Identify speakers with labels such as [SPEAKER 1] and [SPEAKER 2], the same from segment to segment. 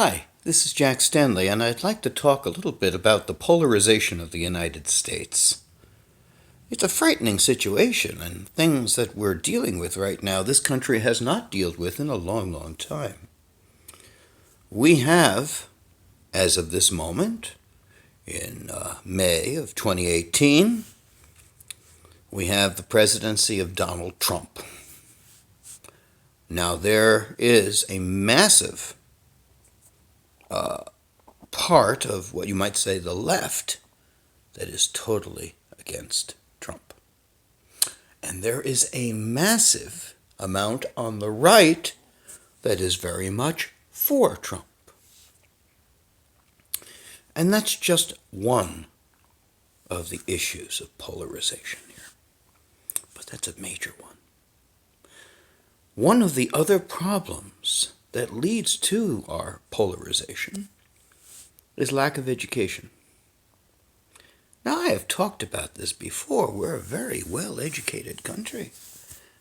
[SPEAKER 1] Hi, this is Jack Stanley, and I'd like to talk a little bit about the polarization of the United States. It's a frightening situation, and things that we're dealing with right now, this country has not dealt with in a long, long time. We have, as of this moment, in May of 2018, we have the presidency of Donald Trump. Now, there is a massive part of what you might say the left that is totally against Trump. And there is a massive amount on the right that is very much for Trump. And that's just one of the issues of polarization here. But that's a major one. One of the other problems that leads to our polarization is lack of education. Now, I have talked about this before. We're a very well-educated country.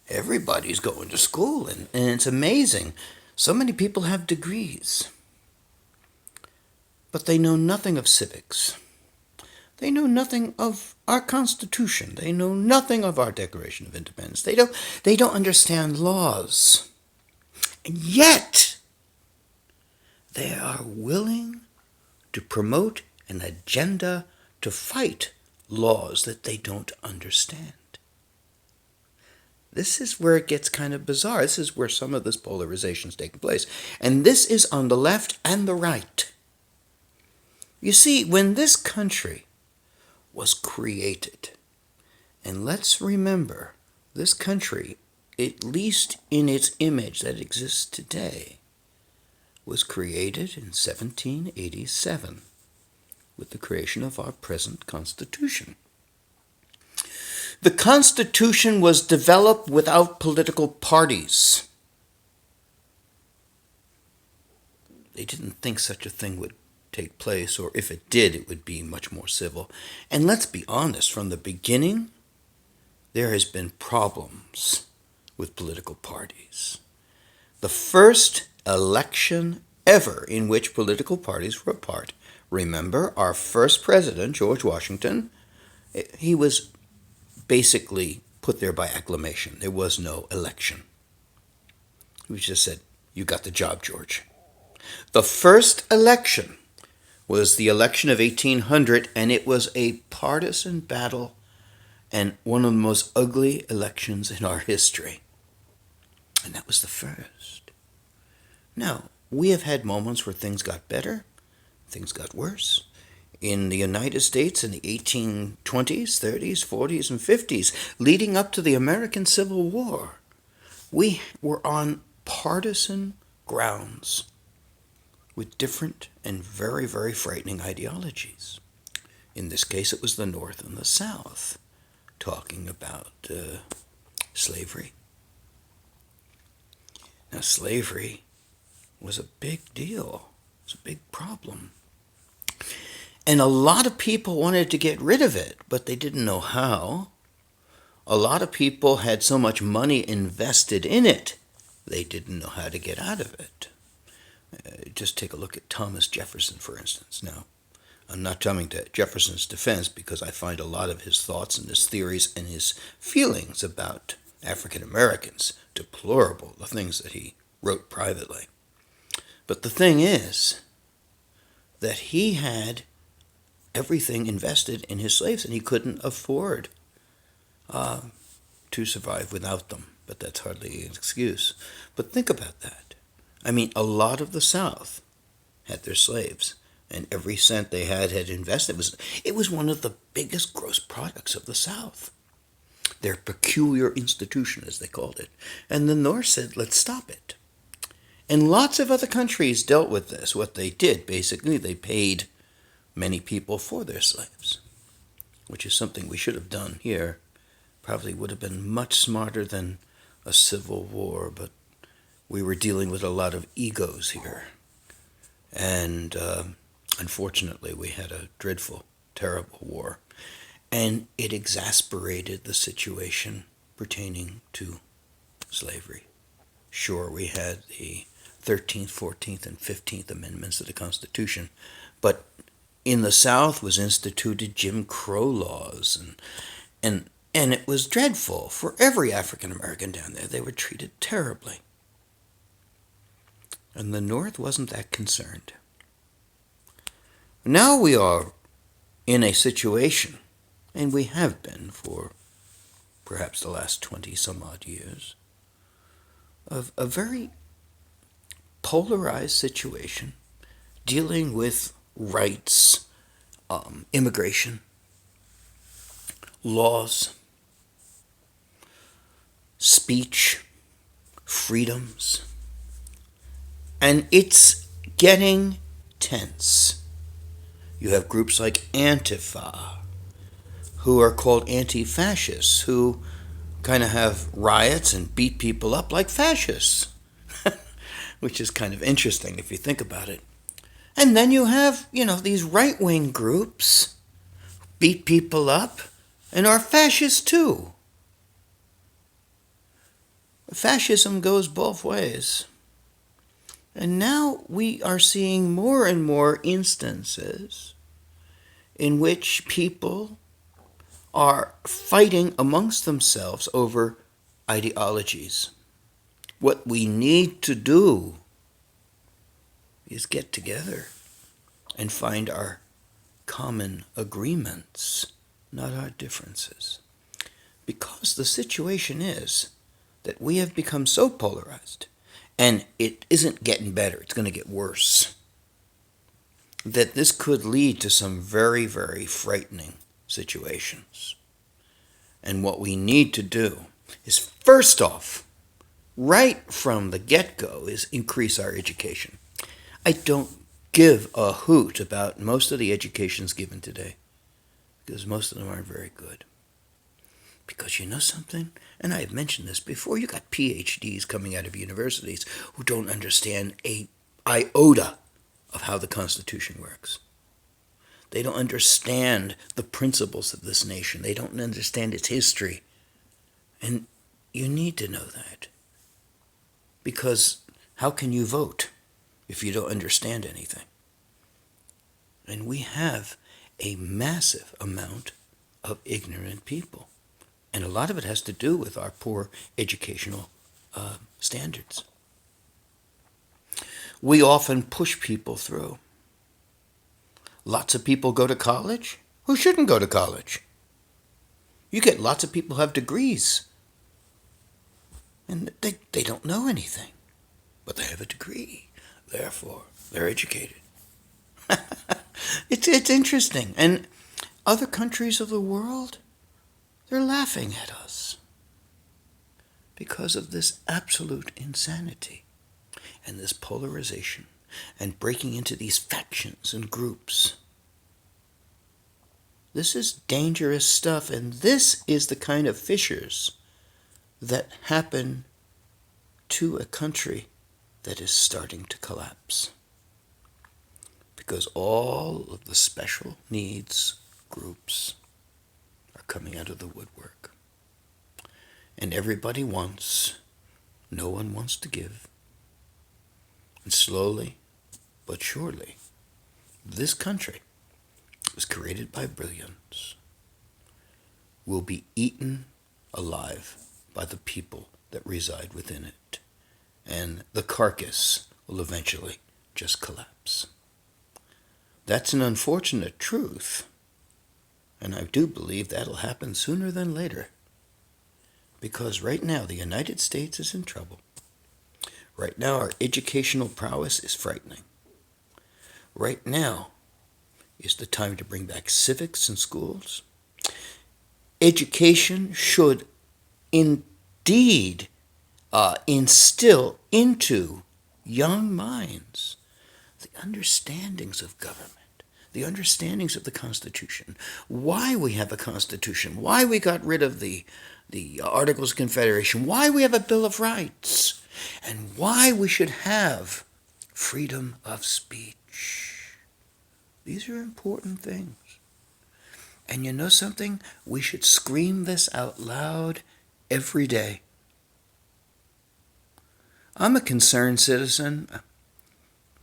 [SPEAKER 1] Everybody's going to school, and it's amazing. So many people have degrees. But they know nothing of civics. They know nothing of our Constitution. They know nothing of our Declaration of Independence. They don't understand laws. And yet, they are willing to promote an agenda to fight laws that they don't understand. This is where it gets kind of bizarre. This is where some of this polarization is taking place. And this is on the left and the right. You see, when this country was created, and let's remember, this country, at least in its image that exists today, was created in 1787 with the creation of our present Constitution. The Constitution was developed without political parties. They didn't think such a thing would take place, or if it did, it would be much more civil. And let's be honest, from the beginning, there has been problems with political parties. The first election ever in which political parties were a part. Remember, our first president, George Washington, he was basically put there by acclamation. There was no election. He just said, "You got the job, George." The first election was the election of 1800, and it was a partisan battle and one of the most ugly elections in our history. And that was the first. Now, we have had moments where things got better, things got worse. In the United States in the 1820s, 30s, 40s, and 50s, leading up to the American Civil War, we were on partisan grounds with different and very, very frightening ideologies. In this case, it was the North and the South, talking about slavery. Now, slavery was a big deal. It was a big problem. And a lot of people wanted to get rid of it, but they didn't know how. A lot of people had so much money invested in it, they didn't know how to get out of it. Just take a look at Thomas Jefferson, for instance. Now, I'm not coming to Jefferson's defense because I find a lot of his thoughts and his theories and his feelings about African Americans deplorable, the things that he wrote privately. But the thing is that he had everything invested in his slaves, and he couldn't afford to survive without them. But that's hardly an excuse. But think about that. I mean, a lot of the South had their slaves, and every cent they had invested. It was one of the biggest gross products of the South. Their peculiar institution, as they called it. And the North said, let's stop it. And lots of other countries dealt with this. What they did, basically, they paid many people for their slaves, which is something we should have done here. Probably would have been much smarter than a civil war, but we were dealing with a lot of egos here. And unfortunately, we had a dreadful, terrible war. And it exasperated the situation pertaining to slavery. Sure, we had the 13th, 14th, and 15th Amendments of the Constitution. But in the South was instituted Jim Crow laws, and it was dreadful for every African American down there. They were treated terribly. And the North wasn't that concerned. Now we are in a situation, and we have been for perhaps the last 20 some odd years, of a very polarized situation dealing with rights, immigration, laws, speech, freedoms, and it's getting tense. You have groups like Antifa, who are called anti-fascists, who kind of have riots and beat people up like fascists, which is kind of interesting if you think about it. And then you have, these right-wing groups beat people up and are fascists too. Fascism goes both ways. And now we are seeing more and more instances in which people are fighting amongst themselves over ideologies. What we need to do is get together and find our common agreements, not our differences. Because the situation is that we have become so polarized, and it isn't getting better, it's going to get worse, that this could lead to some very, very frightening situations. And what we need to do is, first off, right from the get-go, is increase our education. I don't give a hoot about most of the educations given today, because most of them aren't very good. Because you know something? And I have mentioned this before, you got PhDs coming out of universities who don't understand an iota of how the Constitution works. They don't understand the principles of this nation. They don't understand its history. And you need to know that. Because how can you vote if you don't understand anything? And we have a massive amount of ignorant people. And a lot of it has to do with our poor educational standards. We often push people through. Lots of people go to college who shouldn't go to college. You get lots of people who have degrees, and they don't know anything, but they have a degree. Therefore, they're educated. It's interesting. And other countries of the world, they're laughing at us because of this absolute insanity and this polarization and breaking into these factions and groups. This is dangerous stuff, and this is the kind of fissures that happen to a country that is starting to collapse. Because all of the special needs groups are coming out of the woodwork. And everybody wants, no one wants to give. And slowly but surely, this country was created by brilliance, will be eaten alive by the people that reside within it. And the carcass will eventually just collapse. That's an unfortunate truth. And I do believe that'll happen sooner than later. Because right now, the United States is in trouble. Right now, our educational prowess is frightening. Right now is the time to bring back civics in schools. Education should indeed instill into young minds the understandings of government, the understandings of the Constitution, why we have a Constitution, why we got rid of the Articles of Confederation, why we have a Bill of Rights, and why we should have freedom of speech. These are important things. And you know something? We should scream this out loud every day. I'm a concerned citizen.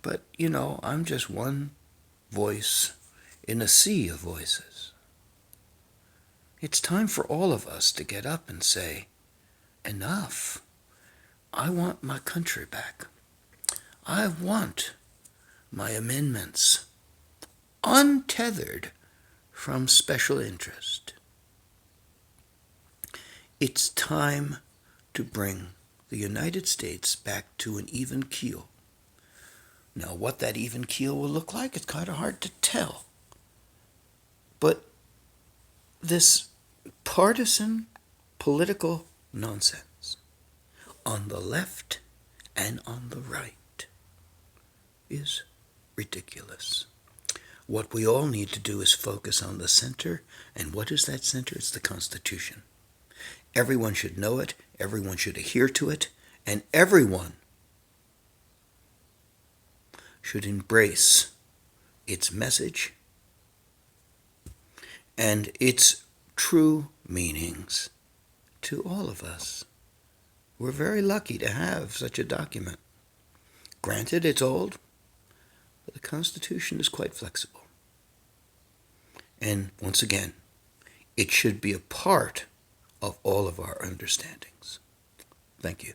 [SPEAKER 1] But, I'm just one voice in a sea of voices. It's time for all of us to get up and say, enough. I want my country back. I want my amendments untethered from special interest. It's time to bring the United States back to an even keel. Now, what that even keel will look like, it's kind of hard to tell. But this partisan political nonsense on the left and on the right is ridiculous. What we all need to do is focus on the center. And what is that center? It's the Constitution. Everyone should know it. Everyone should adhere to it. And everyone should embrace its message and its true meanings to all of us. We're very lucky to have such a document. Granted, it's old, but the Constitution is quite flexible. And once again, it should be a part of all of our understandings. Thank you.